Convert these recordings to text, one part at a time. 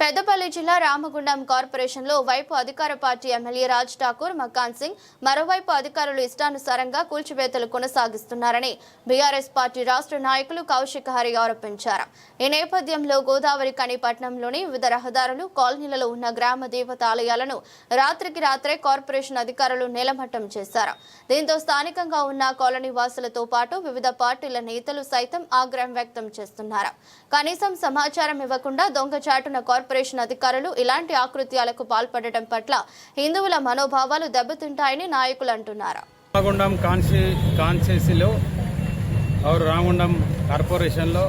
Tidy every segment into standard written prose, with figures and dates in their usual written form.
పెద్దపల్లి జిల్లా రామగుండం కార్పొరేషన్లో వైపు అధికార పార్టీ ఎమ్మెల్యే రాజ్ ఠాకూర్, మకాన్ సింగ్, మరోవైపు అధికారులు ఇష్టానుసారంగా కూల్చివేతలు కొనసాగిస్తున్నారని బీఆర్ఎస్ పార్టీ రాష్ట్ర నాయకులు కౌశిక్ హరి ఆరోపించారు. ఈ నేపథ్యంలో గోదావరి కని పట్టణంలోని వివిధ రహదారులు, కాలనీలలో ఉన్న గ్రామ దేవత ఆలయాలను రాత్రికి రాత్రే కార్పొరేషన్ అధికారులు నేలమట్టం చేశారు. దీంతో స్థానికంగా ఉన్న కాలనీ వాసులతో పాటు వివిధ పార్టీల నేతలు సైతం ఆగ్రహం వ్యక్తం చేస్తున్నారు. కనీసం సమాచారం ఇవ్వకుండా దొంగచాటున కార్పొరేషన్ అధికారులు ఇలాంటి ఆకృత్యాలకు పాల్పడటం పట్ల హిందువుల మనోభావాలు దెబ్బతింటాయని నాయకులు అంటున్నారు. రామగుండం కాన్స్టిట్యున్సీలో రామగుండం కార్పొరేషన్లో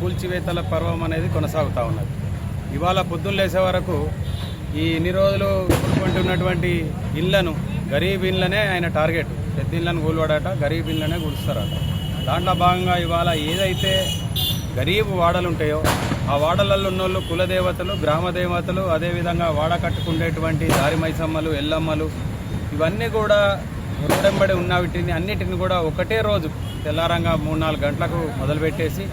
కూల్చివేతల పర్వం అనేది కొనసాగుతూ ఉన్నది. ఇవాళ పొద్దున్న లేసే వరకు ఈ ఇన్ని రోజులు కూలుకుంటున్నటువంటి ఇళ్లను, గరీబ్ ఇళ్లనే ఆయన టార్గెట్. పెద్ద ఇళ్లను కూలవాడట, గరీబ్ ఇళ్లనే కూలుస్తారట. దాంట్లో భాగంగా ఇవాళ ఏదైతే గరీబ్ వాడలు ఉంటాయో ఆ వాడలలో ఉన్న వాళ్ళు కులదేవతలు, గ్రామ దేవతలు, అదేవిధంగా వాడ కట్టుకునేటువంటి దారి మైసమ్మలు, ఎల్లమ్మలు ఇవన్నీ కూడా రోడెంబడి ఉన్న వీటిని అన్నిటిని కూడా ఒకటే రోజు తెల్లారంగా 3-4 గంటలకు మొదలుపెట్టేసి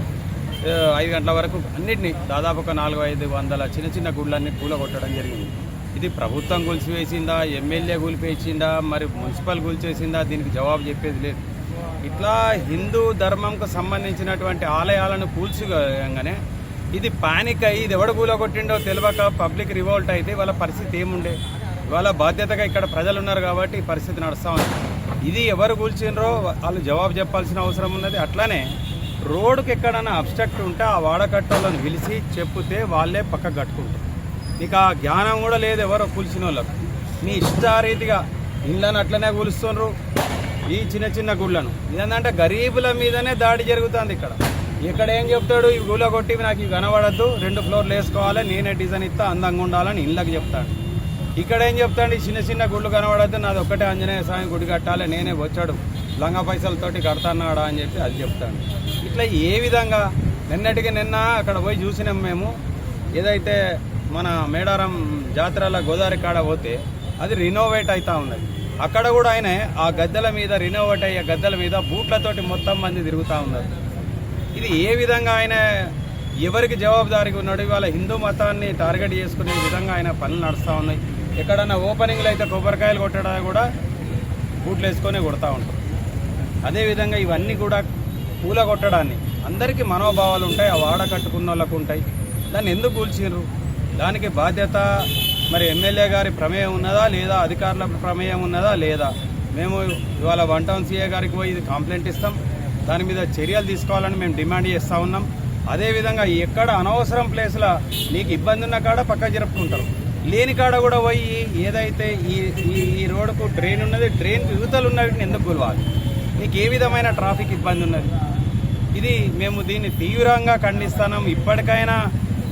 5 గంటల వరకు అన్నిటినీ దాదాపు ఒక 400-500 చిన్న చిన్న గుళ్ళన్నీ కూలగొట్టడం జరిగింది. ఇది ప్రభుత్వం కూల్చివేసిందా, ఎమ్మెల్యే కూల్పేసిందా, మరి మున్సిపల్ కూల్చేసిందా, దీనికి జవాబు చెప్పేది లేదు. ఇట్లా హిందూ ధర్మంకు సంబంధించినటువంటి ఆలయాలను కూల్చిగానే ఇది పానిక్ అయ్యి ఇది ఎవడు కూలగొట్టిండో తెలియక పబ్లిక్ రివోల్ట్ అయితే వాళ్ళ పరిస్థితి ఏముండే. ఇవాళ బాధ్యతగా ఇక్కడ ప్రజలు ఉన్నారు కాబట్టి ఈ పరిస్థితి నడుస్తూ ఉంది. ఇది ఎవరు కూల్చిండ్రో వాళ్ళు జవాబు చెప్పాల్సిన అవసరం ఉన్నది. అట్లానే రోడ్డుకి ఎక్కడైనా అబ్స్ట్రక్ట్ ఉంటే ఆ వాడకట్టోళ్ళని పిలిచి చెప్తే వాళ్ళే పక్కకు కట్టుకుంటారు. నీకు ఆ జ్ఞానం కూడా లేదు ఎవరో కూల్చిన వాళ్ళకు. మీ ఇష్టారీతిగా ఇళ్ళను అట్లనే కూలుస్తున్నారు, ఈ చిన్న చిన్న గుళ్ళను. ఏంటంటే గరీబుల మీదనే దాడి జరుగుతుంది. ఇక్కడ ఏం చెప్తాడు, ఈ గుళ్ళ కొట్టి నాకు ఇవి కనబడద్దు, 2 ఫ్లోర్లు వేసుకోవాలి, నేనే డిజైన్ ఇస్తా, అందంగా ఉండాలని ఇళ్ళకి చెప్తాడు. ఇక్కడ ఏం చెప్తాడు, ఈ చిన్న చిన్న గుళ్ళు కనబడద్దు, నాది ఒక్కటే ఆంజనేయ స్వామి గుడి కట్టాలి, నేనే వచ్చాడు లంగా పైసలతోటి కడతాన్నాడా అని చెప్పి అది చెప్తాడు. ఇట్లా ఏ విధంగా నిన్నటికి నిన్న అక్కడ పోయి చూసినాం మేము. ఏదైతే మన మేడారం జాతరల గోదావరి కాడ పోతే అది రినోవేట్ అవుతా ఉన్నది. అక్కడ కూడా ఆయన ఆ గద్దెల మీద, రినోవేట్ అయ్యే గద్దెల మీద బూట్లతోటి మొత్తం మంది తిరుగుతూ ఉన్నారు. ఇది ఏ విధంగా ఆయన ఎవరికి జవాబుదారీగా ఉన్నాడు? ఇవాళ హిందూ మతాన్ని టార్గెట్ చేసుకునే విధంగా ఆయన పనులు నడుస్తూ ఉన్నాయి. ఎక్కడన్నా ఓపెనింగ్లో అయితే కొబ్బరికాయలు కొట్టడానికి కూడా బూట్లు వేసుకొని కొడతా ఉంటారు. అదేవిధంగా ఇవన్నీ కూడా పూల కొట్టడాన్ని అందరికీ మనోభావాలు ఉంటాయి, ఆ వాడ కట్టుకున్న వాళ్ళకు ఉంటాయి. దాన్ని ఎందుకు కూల్చిర్రు? దానికి బాధ్యత మరి ఎమ్మెల్యే గారి ప్రమేయం ఉన్నదా లేదా, అధికారుల ప్రమేయం ఉన్నదా లేదా? మేము ఇవాళ 1 టౌన్ సీఏ గారికి పోయి ఇది కంప్లైంట్ ఇస్తాం, దాని మీద చర్యలు తీసుకోవాలని మేము డిమాండ్ చేస్తూ ఉన్నాం. అదేవిధంగా ఎక్కడ అనవసరం ప్లేస్లో నీకు ఇబ్బంది ఉన్న కాడ పక్క జరుపుకుంటారు, లేని కాడ కూడా పోయి ఏదైతే ఈ రోడ్డుకు డ్రైన్ ఉన్నది, డ్రైన్ యువతలు ఉన్నవిటిని ఎందుకు కొలవాలి? నీకు ఏ విధమైన ట్రాఫిక్ ఇబ్బంది ఉన్నది? ఇది మేము దీన్ని తీవ్రంగా ఖండిస్తున్నాం. ఇప్పటికైనా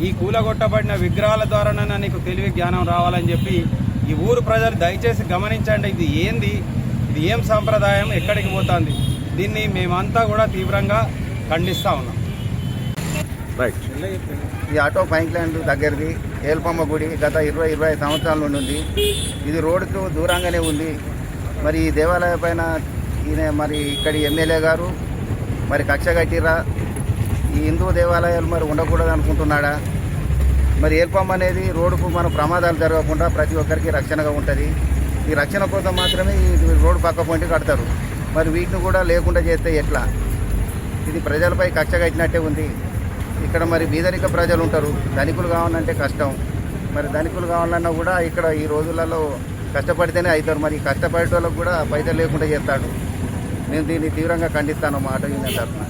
ఈ కూలగొట్టబడిన విగ్రహాల ద్వారానైనా నీకు తెలివి జ్ఞానం రావాలని చెప్పి ఈ ఊరు ప్రజలు దయచేసి గమనించండి. ఇది ఏంది, ఇది ఏం సాంప్రదాయం, ఎక్కడికి పోతుంది? దీన్ని మేమంతా కూడా తీవ్రంగా ఖండిస్తూ ఉన్నాం. రైట్. ఈ ఆటో పైంక్ ల్యాండ్ దగ్గరది ఏల్పమ్మ గుడి గత 20-25 సంవత్సరాల నుండి ఉంది. ఇది రోడ్డుకు దూరంగానే ఉంది. మరి ఈ దేవాలయం పైన ఈయన మరి ఇక్కడి ఎమ్మెల్యే గారు మరి కక్ష కట్టిరా, ఈ హిందూ దేవాలయాలు మరి ఉండకూడదు అనుకుంటున్నాడా? మరి ఏల్పమ్మ అనేది రోడ్డుకు మన ప్రమాదాలు జరగకుండా ప్రతి ఒక్కరికి రక్షణగా ఉంటుంది. ఈ రక్షణ కోసం మాత్రమే ఈ రోడ్డు పక్క పొంటి కడతారు. మరి వీటిని కూడా లేకుండా చేస్తే ఎట్లా? ఇది ప్రజలపై కక్ష కట్టినట్టే ఉంది. ఇక్కడ మరి బీదరిక ప్రజలు ఉంటారు, ధనికులు కావాలంటే కష్టం. మరి ధనికులు కావాలన్నా కూడా ఇక్కడ ఈ రోజులలో కష్టపడితేనే అవుతారు. మరి కష్టపడే వాళ్ళకు కూడా పైసలు లేకుండా చేస్తాడు. నేను దీన్ని తీవ్రంగా ఖండిస్తాను మాట తరఫున.